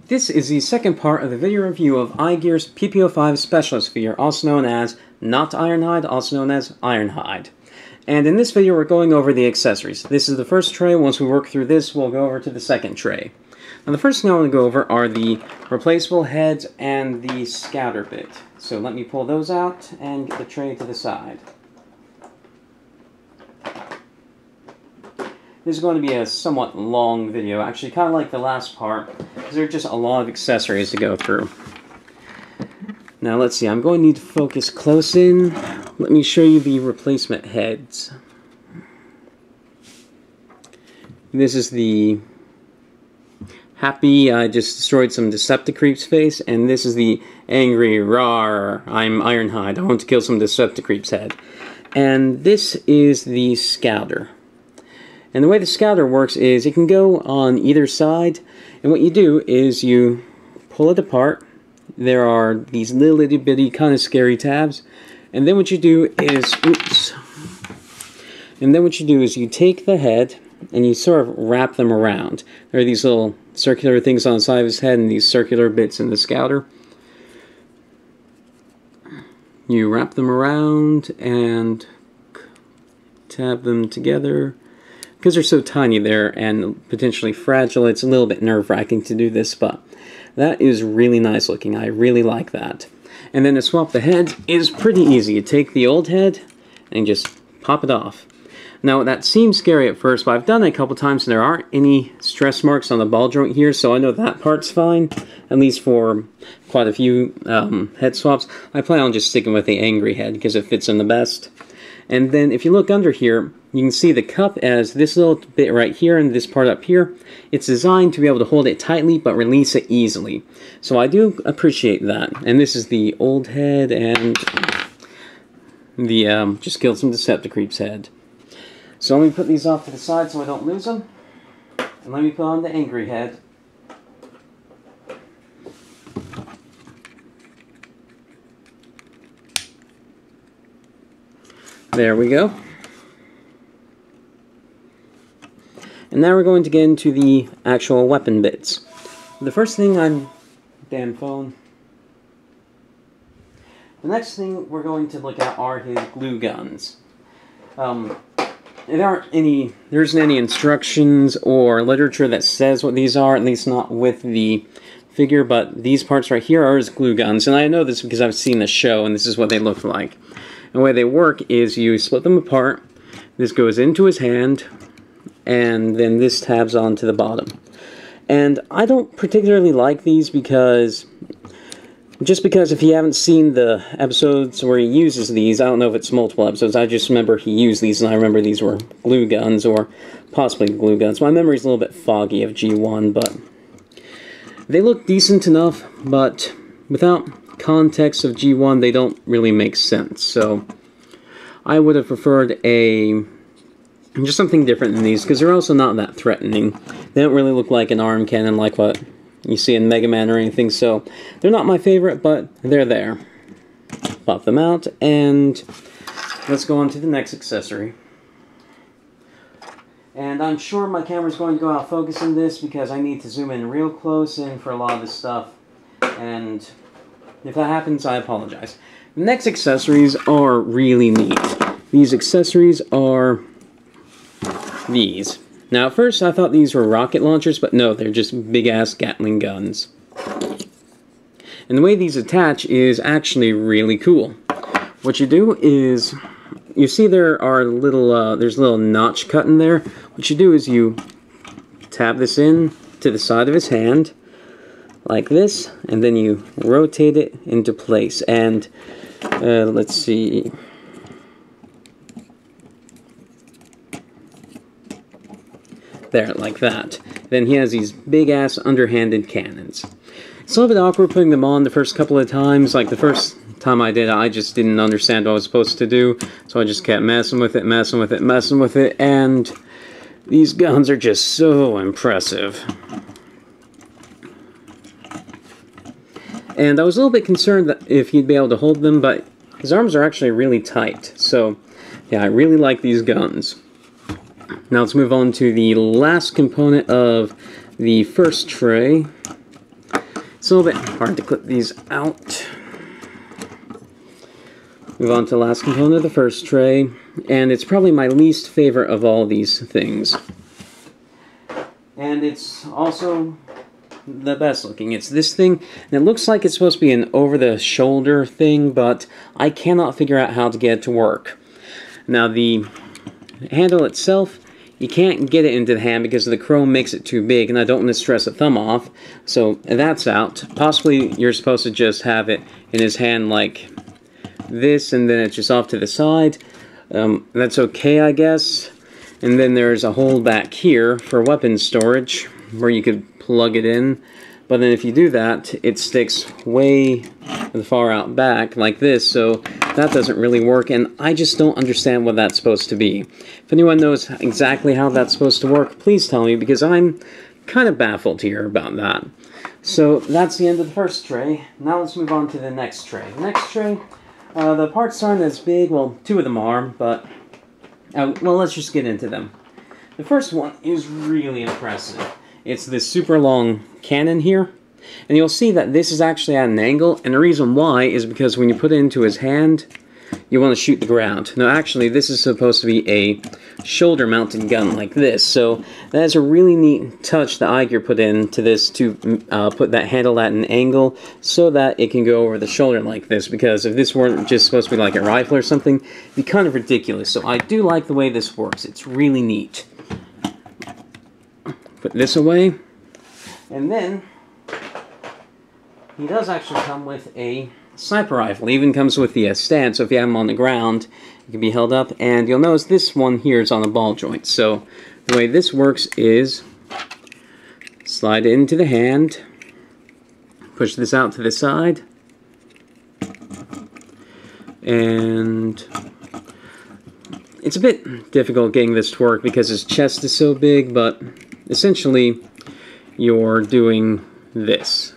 This is the second part of the video review of iGear's PP05 Specialist Gear, also known as not Ironhide, also known as Ironhide. And in this video we're going over the accessories. This is the first tray. Once we work through this, we'll go over to the second tray. Now the first thing I want to go over are the replaceable heads and the scouter bit. So let me pull those out and get the tray to the side. This is going to be a somewhat long video, actually kind of like the last part, because there are just a lot of accessories to go through. Now let's see, I'm going to need to focus close in. Let me show you the replacement heads. This is the happy, I just destroyed some Decepticreeps face, and this is the angry, rawr, I'm Ironhide, I want to kill some Decepticreeps head. And this is the scouter. And the way the scouter works is it can go on either side, and what you do is you pull it apart. There are these little itty bitty kind of scary tabs, and then what you do is, you take the head and you sort of wrap them around. There are these little circular things on the side of his head and these circular bits in the scouter. You wrap them around and tab them together. Because they're so tiny there and potentially fragile, it's a little bit nerve-wracking to do this, but that is really nice looking. I really like that. And then to swap the head is pretty easy. You take the old head and just pop it off. Now that seems scary at first, but I've done it a couple times and there aren't any stress marks on the ball joint here, so I know that part's fine, at least for quite a few head swaps. I plan on just sticking with the angry head because it fits in the best. And then if you look under here, you can see the cup as this little bit right here and this part up here. It's designed to be able to hold it tightly but release it easily. So I do appreciate that. And this is the old head and the just killed some Decepticreeps head. So let me put these off to the side so I don't lose them. And let me put on the angry head. There we go. And now we're going to get into the actual weapon bits. The first thing damn phone. The next thing we're going to look at are his glue guns. There isn't any instructions or literature that says what these are, at least not with the figure, but these parts right here are his glue guns. And I know this because I've seen the show and this is what they look like. And the way they work is you split them apart, this goes into his hand, and then this tabs onto the bottom. And I don't particularly like these because if you haven't seen the episodes where he uses these, I don't know if it's multiple episodes, I just remember he used these and I remember these were glue guns or possibly glue guns. My memory's a little bit foggy of G1, but they look decent enough, but without context of G1 they don't really make sense. So I would have preferred just something different than these, because they're also not that threatening. They don't really look like an arm cannon like what you see in Mega Man or anything, so they're not my favorite, but they're there. Pop them out, and let's go on to the next accessory. And I'm sure my camera's going to go out of focus in this because I need to zoom in real close in for a lot of this stuff, and if that happens, I apologize. The next accessories are really neat. These accessories are these. Now, at first I thought these were rocket launchers, but no, they're just big-ass Gatling guns. And the way these attach is actually really cool. What you do is, you see there are there's a little notch cut in there. What you do is you tab this in to the side of his hand, like this, and then you rotate it into place. And let's see. There, like that. Then he has these big-ass underhanded cannons. It's a little bit awkward putting them on the first couple of times. Like the first time I did it, I just didn't understand what I was supposed to do. So I just kept messing with it, and these guns are just so impressive. And I was a little bit concerned that if he'd be able to hold them, but his arms are actually really tight. So, yeah, I really like these guns. Now let's move on to the last component of the first tray, It's a little bit hard to clip these out. Move on to the last component of the first tray, and it's probably my least favorite of all these things. And it's also the best looking. It's this thing, and it looks like it's supposed to be an over-the-shoulder thing, but I cannot figure out how to get it to work. Now, the handle itself, you can't get it into the hand because the chrome makes it too big, and I don't want to stress a thumb off, so that's out. Possibly you're supposed to just have it in his hand like this, and then it's just off to the side. That's okay, I guess. And then there's a hole back here for weapon storage where you could plug it in, but then if you do that, it sticks way far out back like this, so that doesn't really work, and I just don't understand what that's supposed to be. If anyone knows exactly how that's supposed to work, please tell me, because I'm kind of baffled here about that. So that's the end of the first tray. Now let's move on to the next tray. The next tray, the parts aren't as big, well, two of them are, but well, let's just get into them. The first one is really impressive. It's this super long cannon here, and you'll see that this is actually at an angle, and the reason why is because when you put it into his hand, you want to shoot the ground. Now actually, this is supposed to be a shoulder-mounted gun like this, so that is a really neat touch that iGear put into this to put that handle at an angle so that it can go over the shoulder like this, because if this weren't just supposed to be like a rifle or something, it'd be kind of ridiculous. So I do like the way this works. It's really neat. Put this away, and then he does actually come with a sniper rifle. It even comes with the stand, so if you have him on the ground, it can be held up, and you'll notice this one here is on a ball joint. So the way this works is slide it into the hand, push this out to the side, and it's a bit difficult getting this to work because his chest is so big, but essentially you're doing this.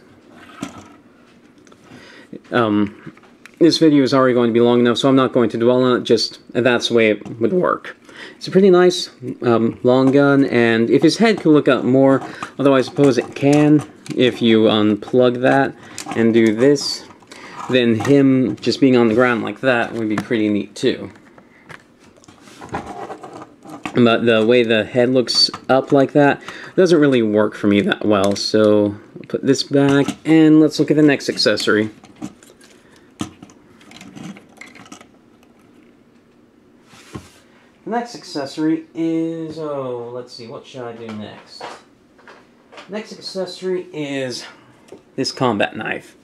This video is already going to be long enough, so I'm not going to dwell on it, just that's the way it would work. It's a pretty nice long gun, and if his head could look up more, although I suppose it can, if you unplug that and do this, then him just being on the ground like that would be pretty neat too. But the way the head looks up like that doesn't really work for me that well, so I'll put this back, and let's look at the next accessory. The next accessory is, let's see, what should I do next? Next accessory is this combat knife.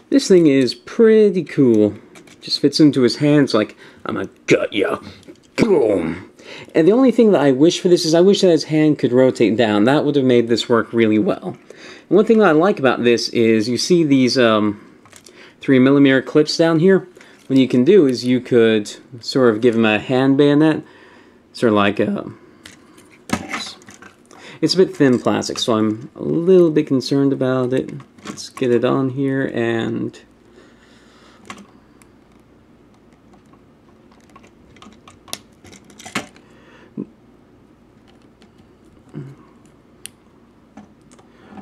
This thing is pretty cool. Just fits into his hands like, I'm gonna gut ya. Boom! And the only thing that I wish for this is I wish that his hand could rotate down. That would have made this work really well. And one thing that I like about this is you see these 3mm clips down here. What you can do is you could sort of give him a hand bayonet, sort of like a... It's a bit thin plastic, so I'm a little bit concerned about it. Let's get it on here and...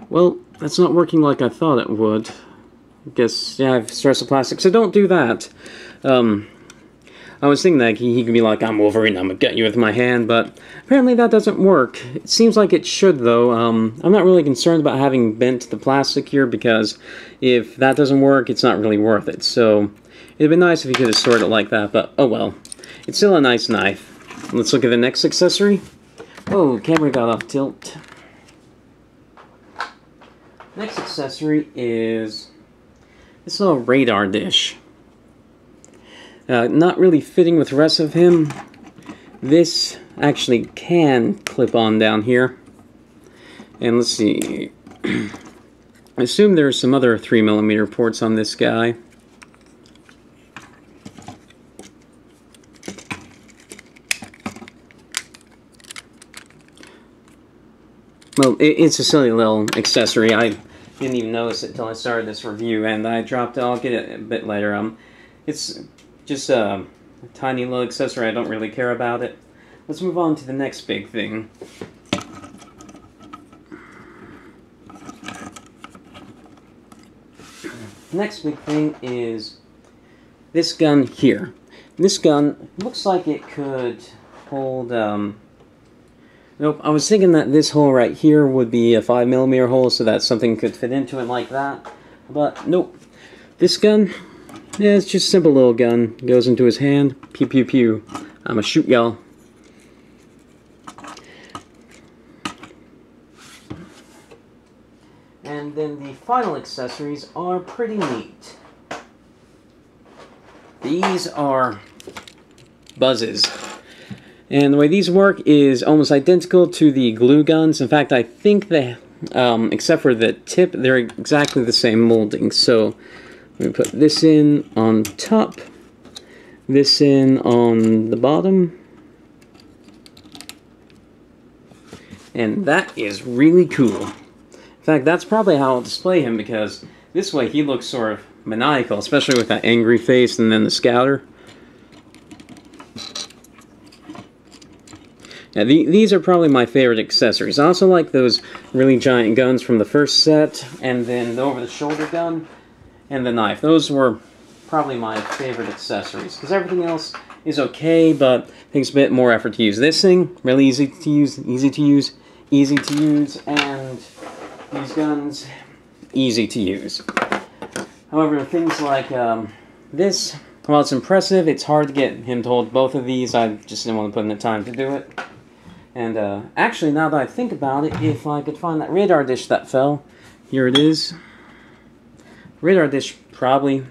Well, that's not working like I thought it would. I guess, yeah, I've stressed the plastic, so don't do that. I was thinking that he could be like, I'm Wolverine, I'm gonna get you with my hand, but apparently that doesn't work. It seems like it should, though. I'm not really concerned about having bent the plastic here, because if that doesn't work, it's not really worth it. So, it'd be nice if you could have stored it like that, but oh well. It's still a nice knife. Let's look at the next accessory. Oh, camera got off tilt. Next accessory is this little radar dish. Not really fitting with the rest of him. This actually can clip on down here. And let's see. I assume there's some other 3mm ports on this guy. Well, it's a silly little accessory. I didn't even notice it until I started this review, and I dropped it. I'll get it a bit later. It's just a tiny little accessory. I don't really care about it. Let's move on to the next big thing. Next big thing is this gun here. This gun looks like it could hold, nope, I was thinking that this hole right here would be a 5mm hole so that something could fit into it like that. But nope. This gun, yeah, it's just a simple little gun. Goes into his hand. Pew pew pew. I'ma shoot y'all. And then the final accessories are pretty neat. These are buzzes. And the way these work is almost identical to the glue guns. In fact, I think they, except for the tip, they're exactly the same molding. So, I'm going to put this in on top, this in on the bottom. And that is really cool. In fact, that's probably how I'll display him, because this way he looks sort of maniacal, especially with that angry face and then the scouter. Now, these are probably my favorite accessories. I also like those really giant guns from the first set, and then the over-the-shoulder gun, and the knife. Those were probably my favorite accessories, because everything else is okay, but takes a bit more effort to use. This thing, really easy to use, and these guns, easy to use. However, things like this, while it's impressive, it's hard to get him to hold both of these. I just didn't want to put in the time to do it. And actually, now that I think about it, if I could find that radar dish that fell, here it is. Radar dish probably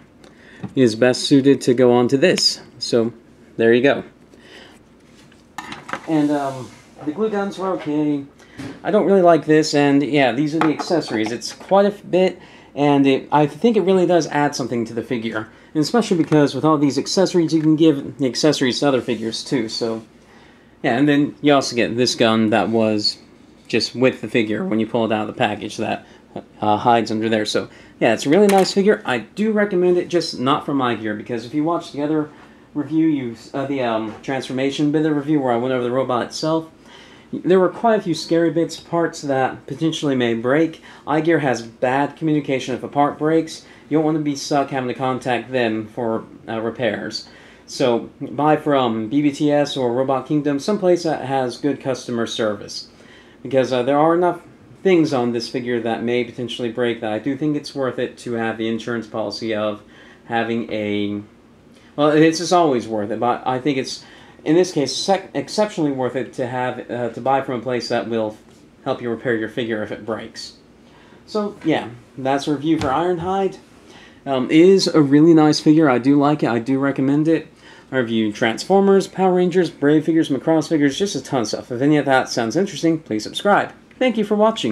is best suited to go onto this. So, there you go. And the glue guns were okay. I don't really like this, and yeah, these are the accessories. It's quite a bit, and I think it really does add something to the figure. And especially because with all these accessories, you can give the accessories to other figures too. So, yeah, and then you also get this gun that was just with the figure when you pull it out of the package that hides under there. So, yeah, it's a really nice figure. I do recommend it, just not from iGear, because if you watch the other review, the transformation bit of the review where I went over the robot itself, there were quite a few scary bits, parts that potentially may break. iGear has bad communication if a part breaks. You don't want to be stuck having to contact them for repairs. So buy from BBTS or Robot Kingdom, someplace that has good customer service. Because there are enough things on this figure that may potentially break that I do think it's worth it to have the insurance policy of having a... Well, it's just always worth it, but I think it's, in this case, exceptionally worth it to have to buy from a place that will help you repair your figure if it breaks. So, yeah, that's a review for Ironhide. It is a really nice figure. I do like it. I do recommend it. I reviewed Transformers, Power Rangers, Brave figures, Macross figures, just a ton of stuff. If any of that sounds interesting, please subscribe. Thank you for watching.